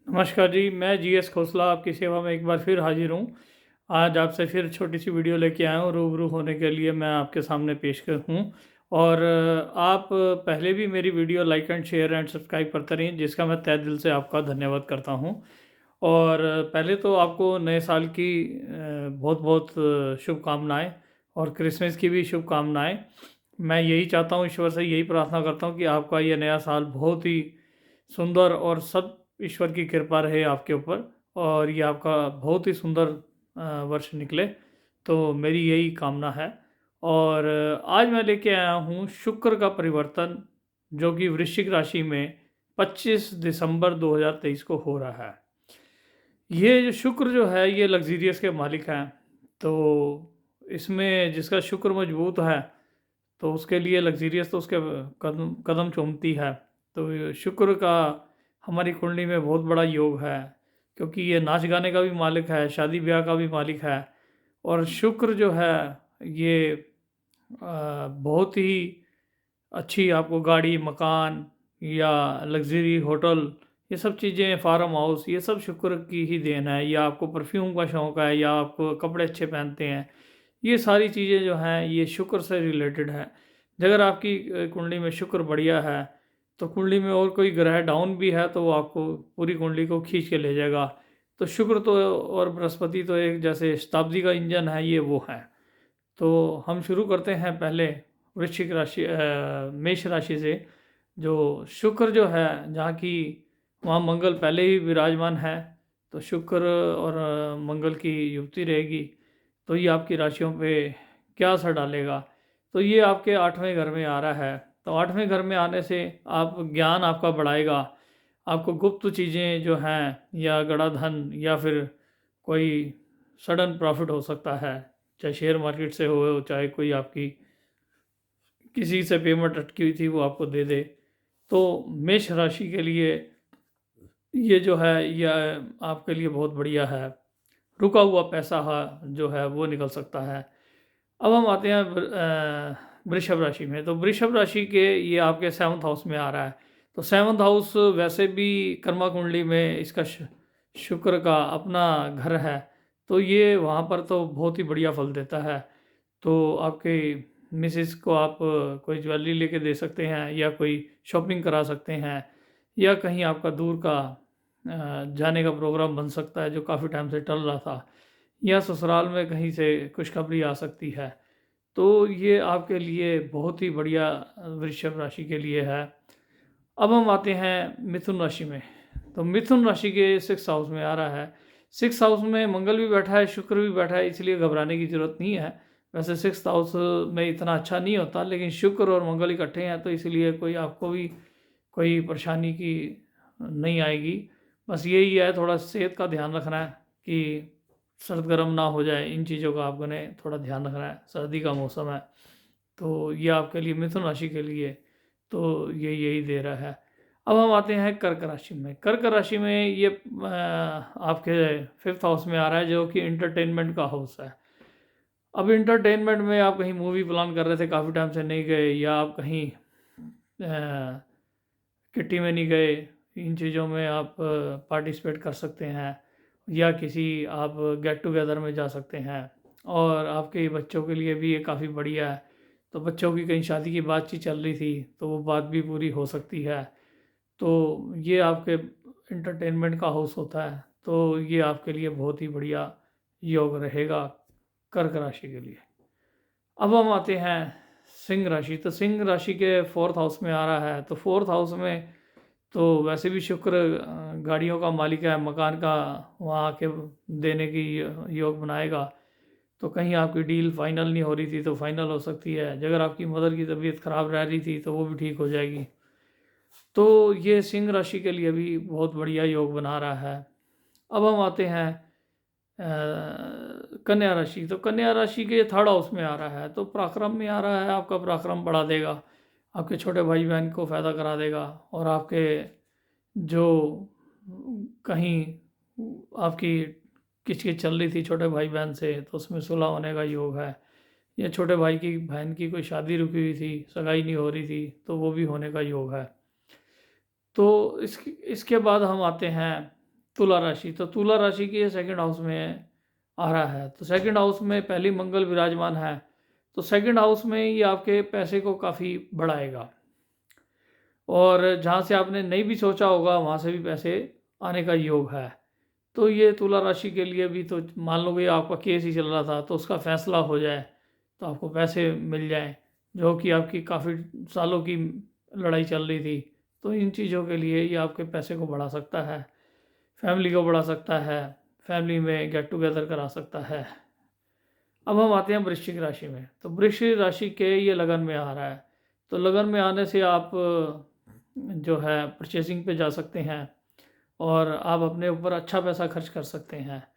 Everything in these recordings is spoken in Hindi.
नमस्कार जी, मैं जीएस खोसला आपकी सेवा में एक बार फिर हाजिर हूँ। आज आपसे फिर छोटी सी वीडियो लेके आया हूँ, रूबरू होने के लिए मैं आपके सामने पेश कर हूँ। और आप पहले भी मेरी video like and share and subscribe करते रहिए, जिसका मैं तहे दिल से आपका धन्यवाद करता हूँ। और पहले तो आपको नए साल की बहुत बहुत शुभकामनाएँ और क्रिसमस की भी शुभकामनाएँ। मैं यही चाहता हूँ, ईश्वर से यही प्रार्थना करता हूँ कि आपका ये नया साल बहुत ही सुंदर और सब ईश्वर की कृपा रहे आपके ऊपर, और ये आपका बहुत ही सुंदर वर्ष निकले। तो मेरी यही कामना है। और आज मैं लेके आया हूँ शुक्र का परिवर्तन, जो कि वृश्चिक राशि में 25 दिसंबर 2023 को हो रहा है। ये जो शुक्र जो है ये लग्जीरियस के मालिक हैं। तो इसमें जिसका शुक्र मजबूत है तो उसके लिए लग्जीरियस तो उसके कदम कदम चूमती है। तो ये शुक्र का हमारी कुंडली में बहुत बड़ा योग है, क्योंकि ये नाच गाने का भी मालिक है, शादी ब्याह का भी मालिक है। और शुक्र जो है ये बहुत ही अच्छी आपको गाड़ी, मकान या लग्ज़री होटल, ये सब चीज़ें, फार्म हाउस, ये सब शुक्र की ही देन है। या आपको परफ्यूम का शौक़ है या आपको कपड़े अच्छे पहनते हैं, ये सारी चीज़ें जो हैं ये शुक्र से रिलेटेड है। अगर आपकी कुंडली में शुक्र बढ़िया है तो कुंडली में और कोई ग्रह डाउन भी है तो वो आपको पूरी कुंडली को खींच के ले जाएगा। तो शुक्र तो और बृहस्पति तो एक जैसे शताब्दी का इंजन है, ये वो है। तो हम शुरू करते हैं पहले वृश्चिक राशि मेष राशि से। जो शुक्र जो है, जहाँ की वहाँ मंगल पहले ही विराजमान है, तो शुक्र और मंगल की युक्ति रहेगी। तो ये आपकी राशियों पे क्या असर डालेगा? तो ये आपके 8वें घर में आ रहा है। तो 8वें घर में आने से आप ज्ञान आपका बढ़ाएगा। आपको गुप्त चीज़ें जो हैं या गड़ा धन या फिर कोई सडन प्रॉफिट हो सकता है, चाहे शेयर मार्केट से हो, चाहे कोई आपकी किसी से पेमेंट अटकी हुई थी वो आपको दे दे। तो मेष राशि के लिए ये जो है यह आपके लिए बहुत बढ़िया है। रुका हुआ पैसा जो है वो निकल सकता है। अब हम आते हैं वृषभ राशि में। तो वृषभ राशि के ये आपके 7th हाउस में आ रहा है। तो 7th हाउस वैसे भी कर्मा कुंडली में इसका शुक्र का अपना घर है। तो ये वहाँ पर तो बहुत ही बढ़िया फल देता है। तो आपके मिसेस को आप कोई ज्वेलरी लेके दे सकते हैं, या कोई शॉपिंग करा सकते हैं, या कहीं आपका दूर का जाने का प्रोग्राम बन सकता है जो काफ़ी टाइम से टल रहा था, या ससुराल में कहीं से खुशखबरी आ सकती है। तो ये आपके लिए बहुत ही बढ़िया वृषभ राशि के लिए है। अब हम आते हैं मिथुन राशि में। तो मिथुन राशि के 6th हाउस में आ रहा है। 6th हाउस में मंगल भी बैठा है, शुक्र भी बैठा है, इसलिए घबराने की ज़रूरत नहीं है। वैसे 6th हाउस में इतना अच्छा नहीं होता, लेकिन शुक्र और मंगल इकट्ठे हैं तो इसलिए कोई आपको भी कोई परेशानी की नहीं आएगी। बस यही है, थोड़ा सेहत का ध्यान रखना है कि सर्द गर्म ना हो जाए। इन चीज़ों का आपको ने थोड़ा ध्यान रखना है, सर्दी का मौसम है। तो ये आपके लिए मिथुन राशि के लिए तो ये यही दे रहा है। अब हम आते हैं कर्क राशि में। कर्क राशि में ये आपके 5th हाउस में आ रहा है, जो कि इंटरटेनमेंट का हाउस है। अब इंटरटेनमेंट में आप कहीं मूवी प्लान कर रहे थे, काफ़ी टाइम से नहीं गए, या आप कहीं किट्टी में नहीं गए, इन चीज़ों में आप पार्टिसिपेट कर सकते हैं, या किसी आप गेट टुगेदर में जा सकते हैं। और आपके बच्चों के लिए भी ये काफ़ी बढ़िया है। तो बच्चों की कहीं शादी की बातचीत चल रही थी तो वो बात भी पूरी हो सकती है। तो ये आपके इंटरटेनमेंट का हाउस होता है, तो ये आपके लिए बहुत ही बढ़िया योग रहेगा कर्क राशि के लिए। अब हम आते हैं सिंह राशि। तो सिंह राशि के 4th हाउस में आ रहा है। तो 4th हाउस में तो वैसे भी शुक्र गाड़ियों का मालिक है, मकान का वहाँ आके देने की योग बनाएगा। तो कहीं आपकी डील फाइनल नहीं हो रही थी तो फाइनल हो सकती है। अगर आपकी मदर की तबीयत ख़राब रह रही थी तो वो भी ठीक हो जाएगी। तो ये सिंह राशि के लिए भी बहुत बढ़िया योग बना रहा है। अब हम आते हैं कन्या राशि। तो कन्या राशि के 3rd हाउस में आ रहा है। तो पराक्रम में आ रहा है, आपका पराक्रम बढ़ा देगा, आपके छोटे भाई बहन को फ़ायदा करा देगा। और आपके जो कहीं आपकी किचकिच चल रही थी छोटे भाई बहन से, तो उसमें सुलह होने का योग है। या छोटे भाई की बहन की कोई शादी रुकी हुई थी, सगाई नहीं हो रही थी, तो वो भी होने का योग है। तो इसके बाद हम आते हैं तुला राशि, तो तुला राशि की ये सेकंड हाउस में आ रहा है। तो सेकंड हाउस में पहली मंगल विराजमान है, तो सेकंड हाउस में ये आपके पैसे को काफ़ी बढ़ाएगा, और जहाँ से आपने नहीं भी सोचा होगा वहाँ से भी पैसे आने का योग है। तो ये तुला राशि के लिए भी, तो मान लो कि आपका केस ही चल रहा था तो उसका फैसला हो जाए, तो आपको पैसे मिल जाएं, जो कि आपकी काफ़ी सालों की लड़ाई चल रही थी। तो इन चीज़ों के लिए ये आपके पैसे को बढ़ा सकता है, फैमिली को बढ़ा सकता है, फैमिली में गेट टुगेदर करा सकता है। अब हम आते हैं वृश्चिक राशि में। तो वृश्चिक राशि के ये लगन में आ रहा है, तो लगन में आने से आप जो है परचेसिंग पे जा सकते हैं, और आप अपने ऊपर अच्छा पैसा खर्च कर सकते हैं।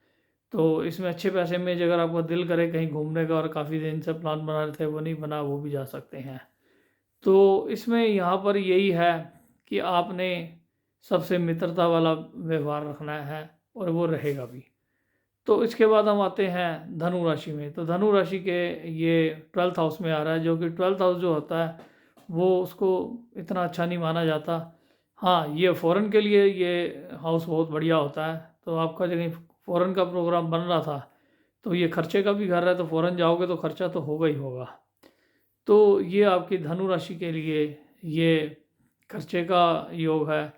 तो इसमें अच्छे पैसे में अगर आपका दिल करे कहीं घूमने का, और काफ़ी दिन से प्लान बना रहे थे वो नहीं बना, वो भी जा सकते हैं। तो इसमें यहाँ पर यही है कि आपने सबसे मित्रता वाला व्यवहार रखना है, और वो रहेगा भी। तो इसके बाद हम आते हैं धनु राशि में। तो धनु राशि के ये 12th हाउस में आ रहा है, जो कि 12th हाउस जो होता है वो उसको इतना अच्छा नहीं माना जाता। हाँ, ये फ़ॉरेन के लिए ये हाउस बहुत बढ़िया होता है। तो आपका जब फ़ॉरेन का प्रोग्राम बन रहा था, तो ये खर्चे का भी घर है, तो फ़ॉरेन जाओगे तो खर्चा तो होगा ही होगा। तो ये आपकी धनु राशि के लिए ये खर्चे का योग है,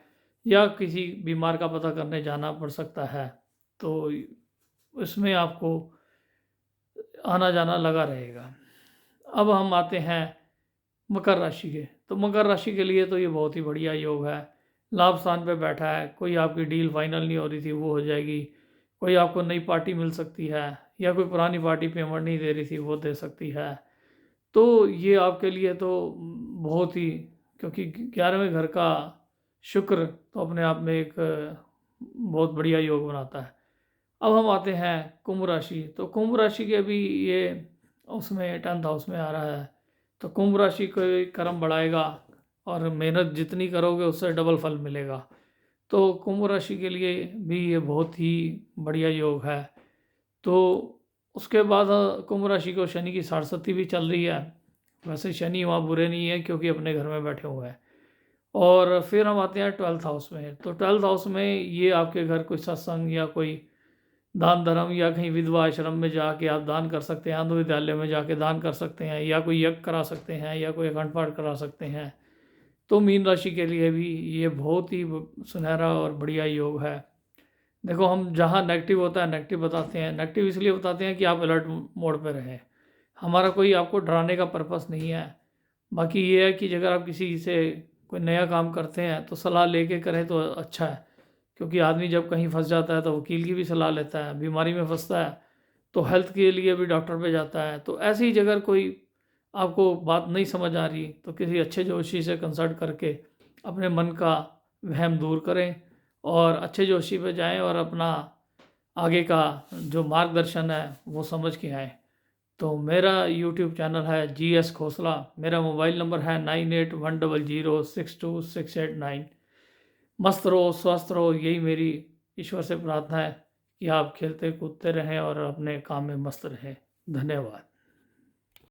या किसी बीमार का पता करने जाना पड़ सकता है। तो इसमें आपको आना जाना लगा रहेगा। अब हम आते हैं मकर राशि के। तो मकर राशि के लिए तो ये बहुत ही बढ़िया योग है। लाभ स्थान पे बैठा है, कोई आपकी डील फाइनल नहीं हो रही थी वो हो जाएगी, कोई आपको नई पार्टी मिल सकती है, या कोई पुरानी पार्टी पेमेंट नहीं दे रही थी वो दे सकती है। तो ये आपके लिए तो बहुत ही, क्योंकि 11वें घर का शुक्र तो अपने आप में एक बहुत बढ़िया योग बनाता है। अब हम आते हैं कुंभ राशि। तो कुंभ राशि के भी ये उसमें 10th हाउस में आ रहा है। तो कुंभ राशि को कर्म बढ़ाएगा, और मेहनत जितनी करोगे उससे डबल फल मिलेगा। तो कुंभ राशि के लिए भी ये बहुत ही बढ़िया योग है। तो उसके बाद कुंभ राशि को शनि की साढ़सती भी चल रही है। वैसे शनि वहाँ बुरे नहीं है, क्योंकि अपने घर में बैठे हुए हैं। और फिर हम आते हैं 12th हाउस में। तो 12th हाउस में ये आपके घर कोई सत्संग, या कोई दान धर्म, या कहीं विधवा आश्रम में जाके आप दान कर सकते हैं, अंध विद्यालय में जाके दान कर सकते हैं, या कोई यज्ञ करा सकते हैं, या कोई अखंड पाठ करा सकते हैं। तो मीन राशि के लिए भी ये बहुत ही सुनहरा और बढ़िया योग है। देखो, हम जहाँ नेगेटिव होता है नेगेटिव बताते हैं, नेगेटिव इसलिए बताते हैं कि आप अलर्ट मोड पर रहें। हमारा कोई आपको डराने का पर्पस नहीं है। बाकी ये है कि अगर आप किसी से कोई नया काम करते हैं तो सलाह लेके करें तो अच्छा है, क्योंकि आदमी जब कहीं फंस जाता है तो वकील की भी सलाह लेता है, बीमारी में फंसता है तो हेल्थ के लिए भी डॉक्टर पे जाता है। तो ऐसी जगह कोई आपको बात नहीं समझ आ रही तो किसी अच्छे जोशी से कंसल्ट करके अपने मन का वहम दूर करें, और अच्छे जोशी पे जाएं, और अपना आगे का जो मार्गदर्शन है वो समझ के आएँ। तो मेरा यूट्यूब चैनल है GS खोसला। मेरा मोबाइल नंबर है 9810062689। मस्त रहो, स्वस्थ रहो, यही मेरी ईश्वर से प्रार्थना है कि आप खेलते कूदते रहें और अपने काम में मस्त रहें। धन्यवाद।